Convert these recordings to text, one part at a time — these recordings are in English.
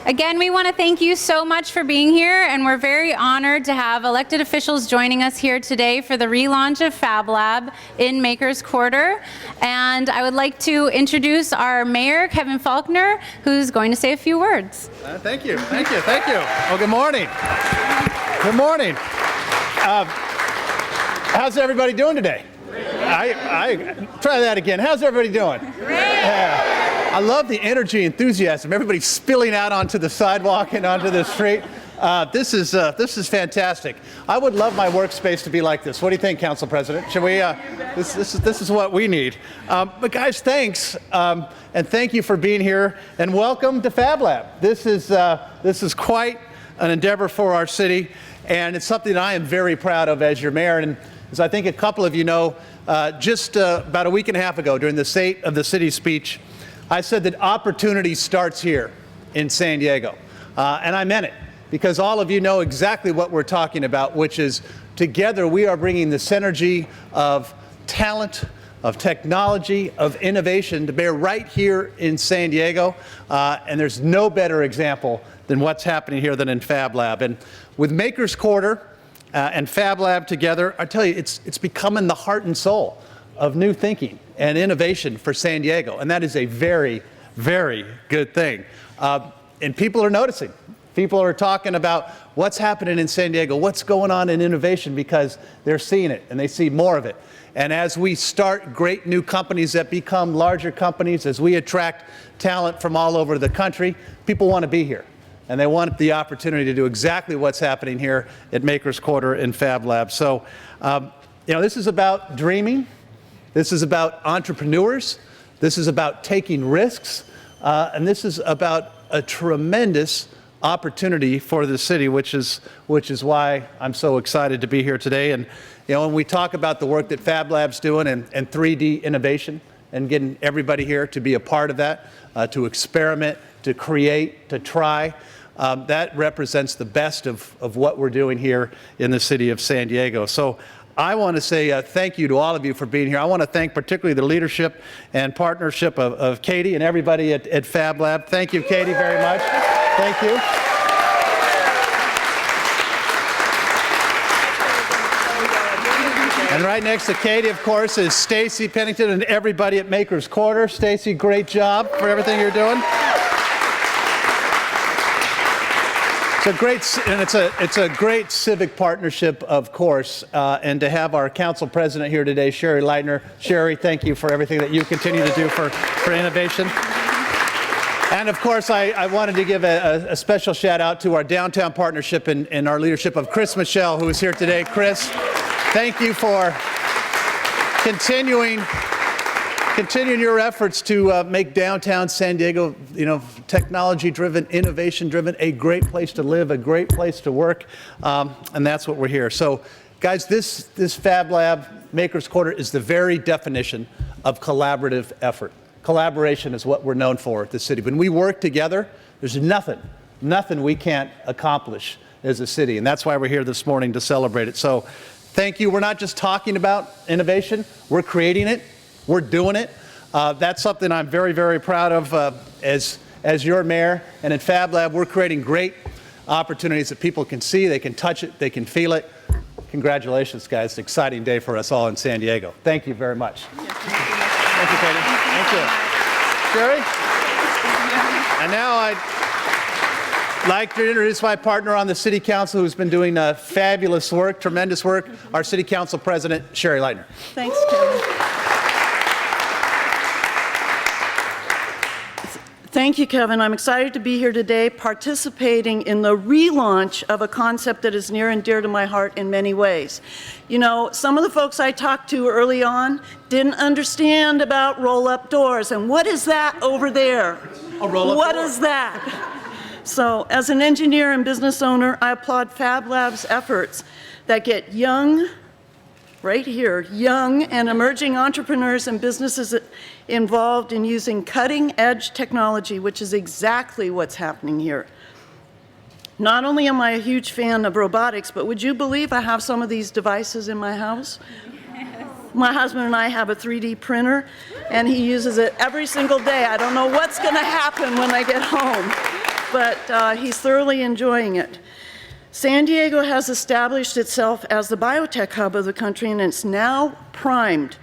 Again, we want to thank you so much for being here, and we're very honored to have elected officials joining us here today for the relaunch of Fab Lab in Makers Quarter. And I would like to introduce our mayor, Kevin Faulconer, who's going to say a few words. Thank you. Well, good morning. Good morning. How's everybody doing today? I try that again. How's everybody doing? Great. Yeah. I love the energy, enthusiasm. Everybody's spilling out onto the sidewalk and onto the street. This is fantastic. I would love my workspace to be like this. What do you think, Council President? Should we? This is what we need. But guys, thanks, and thank you for being here, and welcome to Fab Lab. This is quite an endeavor for our city, and it's something that I am very proud of as your mayor. And as I think a couple of you know, just about a week and a half ago, during the State of the City speech, I said that opportunity starts here in San Diego, and I meant it, because all of you know exactly what we're talking about, which is together we are bringing the synergy of talent, of technology, of innovation to bear right here in San Diego, and there's no better example than what's happening here than in Fab Lab. And with Makers Quarter and Fab Lab together, I tell you, it's becoming the heart and soul of new thinking and innovation for San Diego, and that is a very, very good thing. And people are noticing. People are talking about what's happening in San Diego, what's going on in innovation, because they're seeing it and they see more of it. And as we start great new companies that become larger companies, as we attract talent from all over the country, people want to be here. And they want the opportunity to do exactly what's happening here at Makers Quarter and Fab Lab. So, this is about dreaming. This is about entrepreneurs. This is about taking risks. And this is about a tremendous opportunity for the city, which is why I'm so excited to be here today. And when we talk about the work that Fab Lab's doing and 3D innovation and getting everybody here to be a part of that, to experiment, to create, to try, that represents the best of what we're doing here in the city of San Diego. So I want to say thank you to all of you for being here. I want to thank particularly the leadership and partnership of Katie and everybody at Fab Lab. Thank you, Katie, very much. Thank you. And right next to Katie, of course, is Stacy Pennington and everybody at Makers Quarter. Stacy, great job for everything you're doing. It's a great civic partnership, of course, and to have our council president here today, Sherri Lightner. Sherri, thank you for everything that you continue to do for innovation. And of course, I wanted to give a special shout out to our downtown partnership and our leadership of Chris Michelle, who is here today. Chris, thank you for continuing your efforts to make downtown San Diego, technology-driven, innovation-driven, a great place to live, a great place to work, and that's what we're here. So, guys, this Fab Lab Makers Quarter is the very definition of collaborative effort. Collaboration is what we're known for at the city. When we work together, there's nothing we can't accomplish as a city, and that's why we're here this morning to celebrate it. So, thank you. We're not just talking about innovation, we're creating it. We're doing it. That's something I'm very, very proud of as your mayor. And at Fab Lab, we're creating great opportunities that people can see, they can touch it, they can feel it. Congratulations, guys. It's an exciting day for us all in San Diego. Thank you very much. Thank you, Katie. Thank you. Sherri? And now I'd like to introduce my partner on the City Council, who's been doing fabulous work, tremendous work, our City Council President, Sherri Lightner. Thanks, Kevin. Thank you, Kevin. I'm excited to be here today participating in the relaunch of a concept that is near and dear to my heart in many ways. Some of the folks I talked to early on didn't understand about roll-up doors. And what is that over there? A roll-up door. What is that? So as an engineer and business owner, I applaud Fab Lab's efforts that get young and emerging entrepreneurs and businesses involved in using cutting-edge technology, which is exactly what's happening here. Not only am I a huge fan of robotics, but would you believe I have some of these devices in my house? Yes. My husband and I have a 3D printer, and he uses it every single day. I don't know what's going to happen when I get home. but he's thoroughly enjoying it. San Diego has established itself as the biotech hub of the country, and it's now primed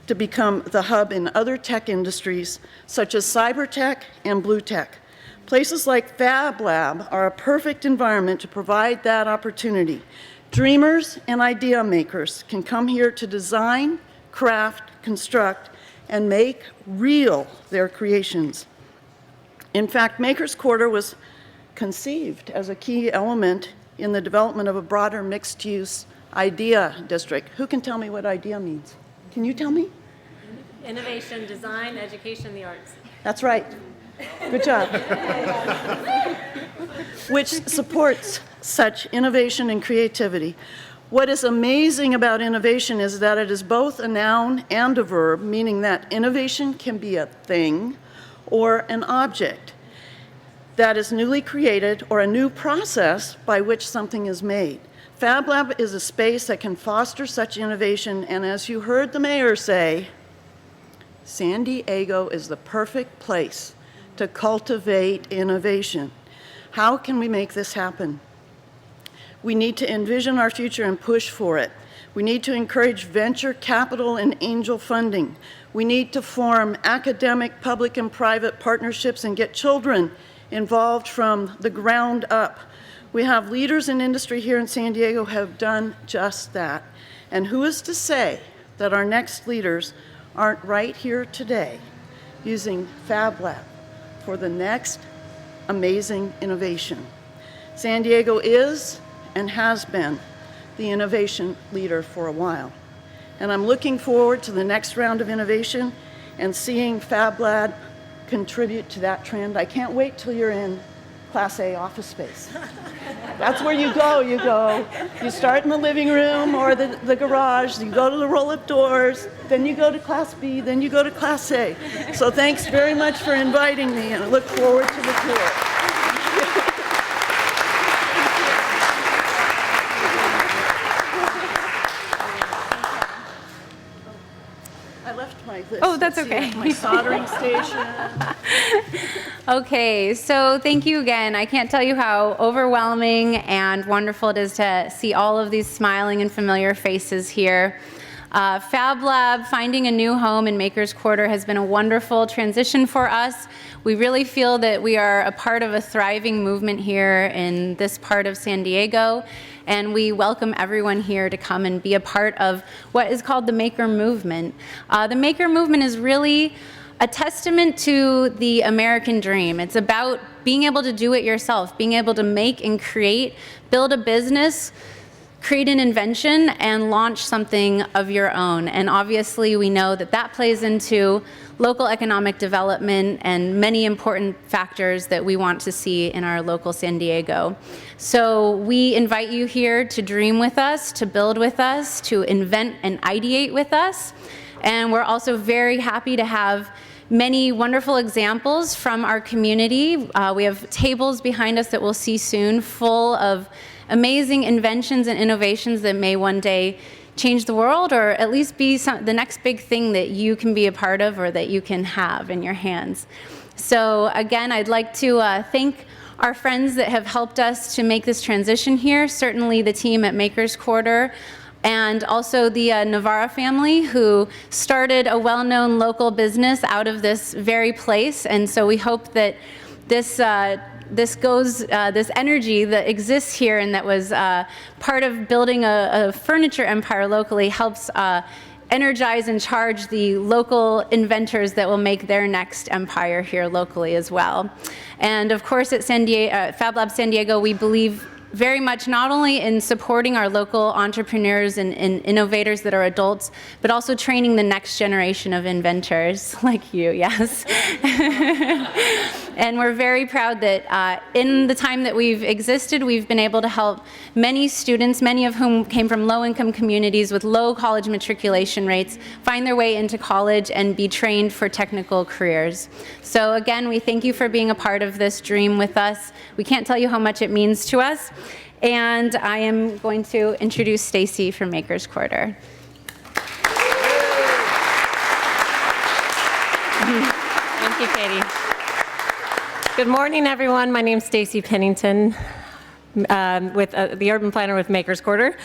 to become the hub in other tech industries, such as cyber tech and blue tech. Places like Fab Lab are a perfect environment to provide that opportunity. Dreamers and idea makers can come here to design, craft, construct, and make real their creations. In fact, Makers Quarter was conceived as a key element in the development of a broader mixed-use idea district. Who can tell me what idea means? Can you tell me? Innovation, design, education, the arts. That's right. Good job. Which supports such innovation and creativity. What is amazing about innovation is that it is both a noun and a verb, meaning that innovation can be a thing or an object that is newly created or a new process by which something is made. Fab Lab is a space that can foster such innovation, and as you heard the mayor say, San Diego is the perfect place to cultivate innovation. How can we make this happen? We need to envision our future and push for it. We need to encourage venture capital and angel funding. We need to form academic, public, and private partnerships and get children involved from the ground up. We have leaders in industry here in San Diego who have done just that. And who is to say that our next leaders aren't right here today using Fab Lab for the next amazing innovation? San Diego is and has been the innovation leader for a while. And I'm looking forward to the next round of innovation and seeing Fab Lab contribute to that trend. I can't wait till you're in Class A office space. That's where you go. You start in the living room or the garage, you go to the roll-up doors, then you go to Class B, then you go to Class A. So thanks very much for inviting me, and I look forward to the tour. Oh, that's okay. My soldering station. Okay, so thank you again. I can't tell you how overwhelming and wonderful it is to see all of these smiling and familiar faces here. Fab Lab, finding a new home in Makers Quarter, has been a wonderful transition for us. We really feel that we are a part of a thriving movement here in this part of San Diego, and we welcome everyone here to come and be a part of what is called the Maker Movement. The Maker Movement is really a testament to the American dream. It's about being able to do it yourself, being able to make and create, build a business, create an invention, and launch something of your own. And obviously we know that that plays into local economic development and many important factors that we want to see in our local San Diego. So we invite you here to dream with us, to build with us, to invent and ideate with us. And we're also very happy to have many wonderful examples from our community. We have tables behind us that we'll see soon full of amazing inventions and innovations that may one day change the world, or at least be the next big thing that you can be a part of or that you can have in your hands. So again, I'd like to thank our friends that have helped us to make this transition here, certainly the team at Makers Quarter, and also the Navarra family, who started a well-known local business out of this very place. And so we hope that this energy that exists here and that was part of building a furniture empire locally helps energize and charge the local inventors that will make their next empire here locally as well. And of course at Fab Lab San Diego, we believe very much not only in supporting our local entrepreneurs and innovators that are adults, but also training the next generation of inventors like you, yes. And we're very proud that in the time that we've existed, we've been able to help many students, many of whom came from low-income communities with low college matriculation rates, find their way into college and be trained for technical careers. So again, we thank you for being a part of this dream with us. We can't tell you how much it means to us. And I am going to introduce Stacy from Makers Quarter. Thank you, Katie. Good morning, everyone. My name's Stacy Pennington, with the urban planner with Makers Quarter.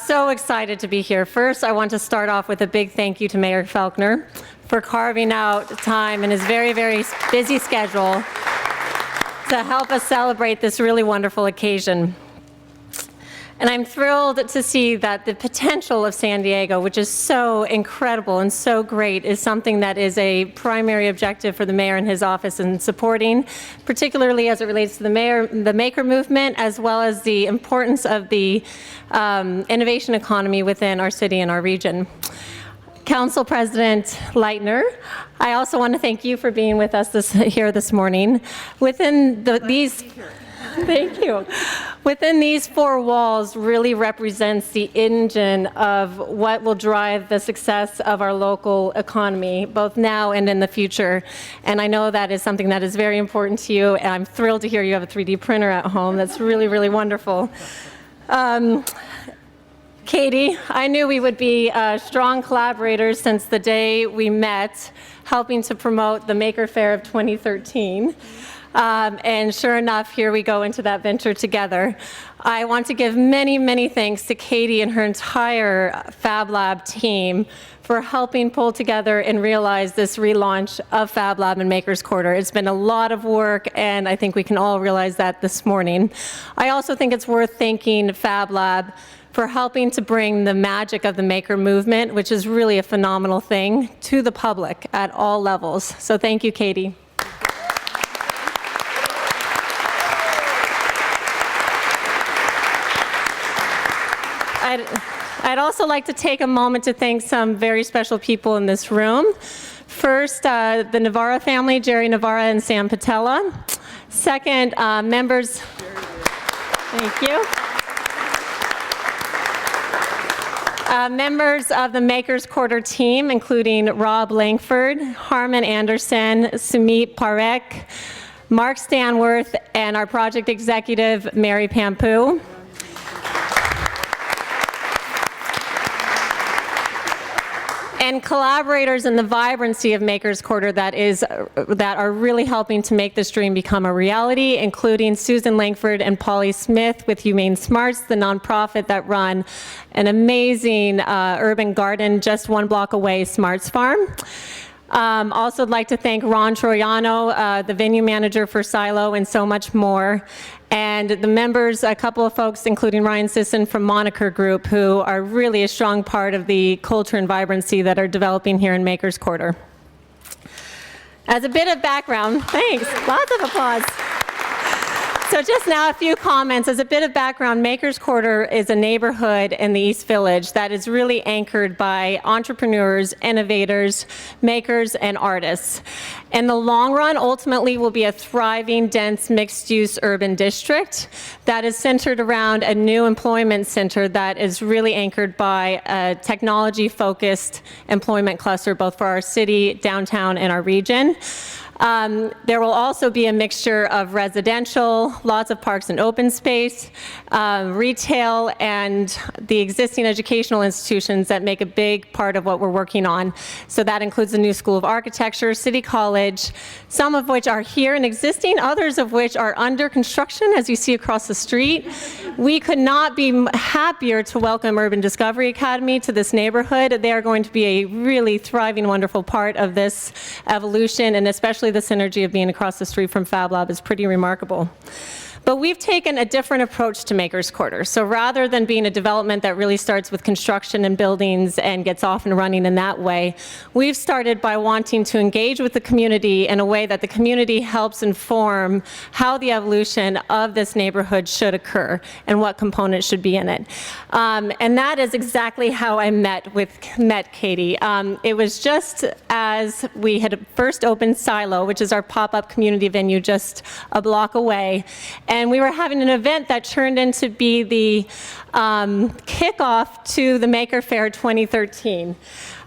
So excited to be here. First, I want to start off with a big thank you to Mayor Faulconer for carving out time in his very, very busy schedule to help us celebrate this really wonderful occasion. And I'm thrilled to see that the potential of San Diego, which is so incredible and so great, is something that is a primary objective for the mayor and his office in supporting, particularly as it relates to the maker movement, as well as the importance of the innovation economy within our city and our region. Council President Lightner, I also want to thank you for being with us here this morning. Thank you. Within these four walls really represents the engine of what will drive the success of our local economy, both now and in the future. And I know that is something that is very important to you, and I'm thrilled to hear you have a 3D printer at home. That's really, really wonderful. Katie, I knew we would be strong collaborators since the day we met, helping to promote the Maker Fair of 2013. And sure enough, here we go into that venture together. I want to give many, many thanks to Katie and her entire Fab Lab team for helping pull together and realize this relaunch of Fab Lab and Makers Quarter. It's been a lot of work, and I think we can all realize that this morning. I also think it's worth thanking Fab Lab for helping to bring the magic of the maker movement, which is really a phenomenal thing, to the public at all levels. So thank you, Katie. I'd also like to take a moment to thank some very special people in this room. First, the Navarra family, Jerry Navarra and Sam Patella. Second, members, thank you. Members of the Makers Quarter team, including Rob Langford, Harmon Anderson, Sumit Parekh, Mark Stanworth, and our project executive, Mary Pampu. And collaborators in the vibrancy of Makers Quarter that are really helping to make this dream become a reality, including Susan Langford and Polly Smith with Humane Smarts, the nonprofit that run an amazing urban garden just one block away, Smarts Farm. Also I'd like to thank Ron Troiano, the venue manager for Silo, and so much more. And the members, a couple of folks, including Ryan Sisson from Moniker Group, who are really a strong part of the culture and vibrancy that are developing here in Makers Quarter. As a bit of background, thanks, lots of applause. So just now a few comments. As a bit of background, Makers Quarter is a neighborhood in the East Village that is really anchored by entrepreneurs, innovators, makers, and artists. In the long run, ultimately will be a thriving, dense, mixed-use urban district that is centered around a new employment center that is really anchored by a technology-focused employment cluster, both for our city, downtown, and our region. There will also be a mixture of residential, lots of parks and open space, retail, and the existing educational institutions that make a big part of what we're working on. So that includes the new School of Architecture, City College, some of which are here and existing, others of which are under construction, as you see across the street. We could not be happier to welcome Urban Discovery Academy to this neighborhood. They are going to be a really thriving, wonderful part of this evolution, and especially the synergy of being across the street from Fab Lab is pretty remarkable. But we've taken a different approach to Makers Quarter. So rather than being a development that really starts with construction and buildings and gets off and running in that way, we've started by wanting to engage with the community in a way that the community helps inform how the evolution of this neighborhood should occur and what components should be in it. And that is exactly how I met Katie. It was just as we had first opened Silo, which is our pop-up community venue just a block away. And we were having an event that turned into be the kickoff to the Maker Fair 2013.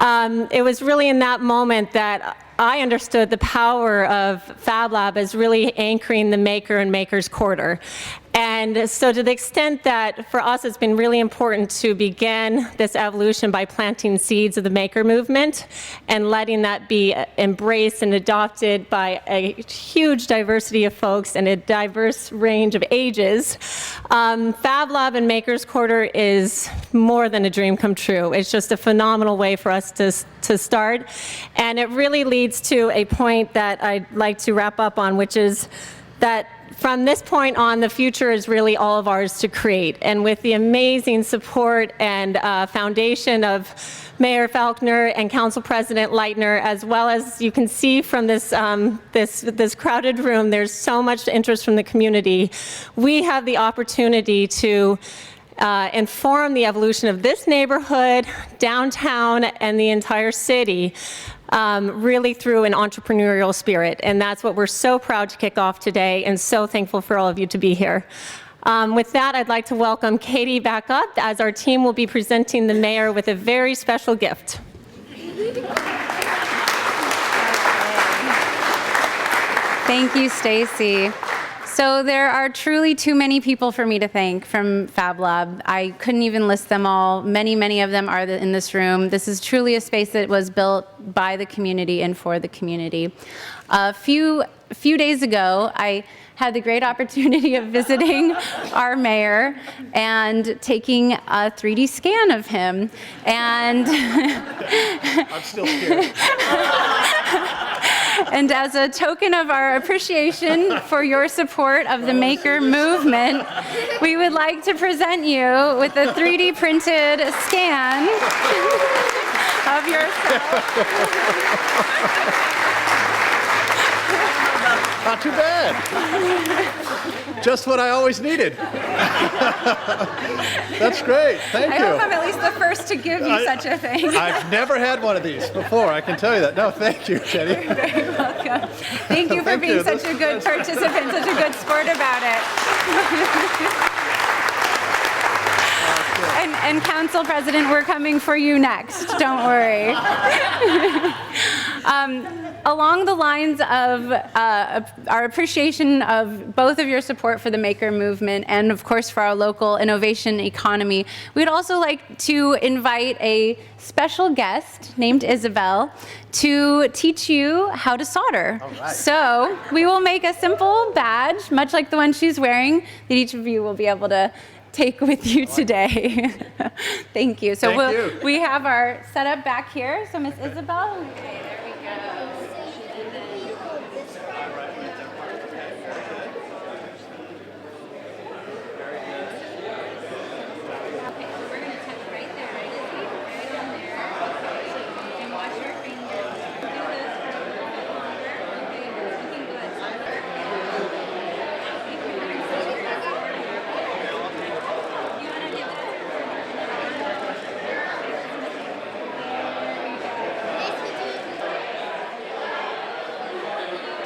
It was really in that moment that I understood the power of Fab Lab as really anchoring the maker and Makers Quarter. And so to the extent that for us it's been really important to begin this evolution by planting seeds of the maker movement and letting that be embraced and adopted by a huge diversity of folks and a diverse range of ages, Fab Lab and Makers Quarter is more than a dream come true. It's just a phenomenal way for us to start. And it really leads to a point that I'd like to wrap up on, which is that from this point on, the future is really all of ours to create. And with the amazing support and foundation of Mayor Faulconer and Council President Lightner, as well as you can see from this, this crowded room, there's so much interest from the community. We have the opportunity to inform the evolution of this neighborhood, downtown, and the entire city, really through an entrepreneurial spirit. And that's what we're so proud to kick off today, and so thankful for all of you to be here. With that, I'd like to welcome Katie back up, as our team will be presenting the mayor with a very special gift. Thank you, Stacy. So there are truly too many people for me to thank from Fab Lab. I couldn't even list them all. Many, many of them are in this room. This is truly a space that was built by the community and for the community. A few days ago, I had the great opportunity of visiting our mayor and taking a 3D scan of him. And I'm still scared. And as a token of our appreciation for your support of the maker movement, we would like to present you with a 3D printed scan of yourself. Not too bad. Just what I always needed. That's great. Thank I you. hope I'm at least the first to give you such a thing. I've never had one of these before, I can tell you that. No, thank you, Jenny. You're very welcome. Thank you for Thank being you. such a good participant, such a good sport about it. And Council President, we're coming for you next. Don't worry. Along the lines of our appreciation of both of your support for the maker movement and, of course, for our local innovation economy, we'd also like to invite a special guest named Isabel to teach you how to solder. All right. So we will make a simple badge, much like the one she's wearing, that each of you will be able to take with you today. Thank you. So Thank you. we have our setup back here. So Miss Isabel. Okay, there we go.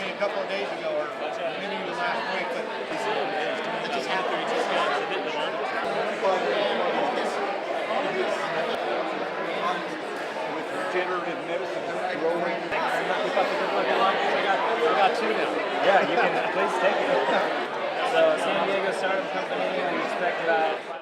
A couple of days ago, or maybe even last week, but it just happened. With generative medicine growing. I got two now. Yeah, you can please take it. So San Diego startup company, we expect about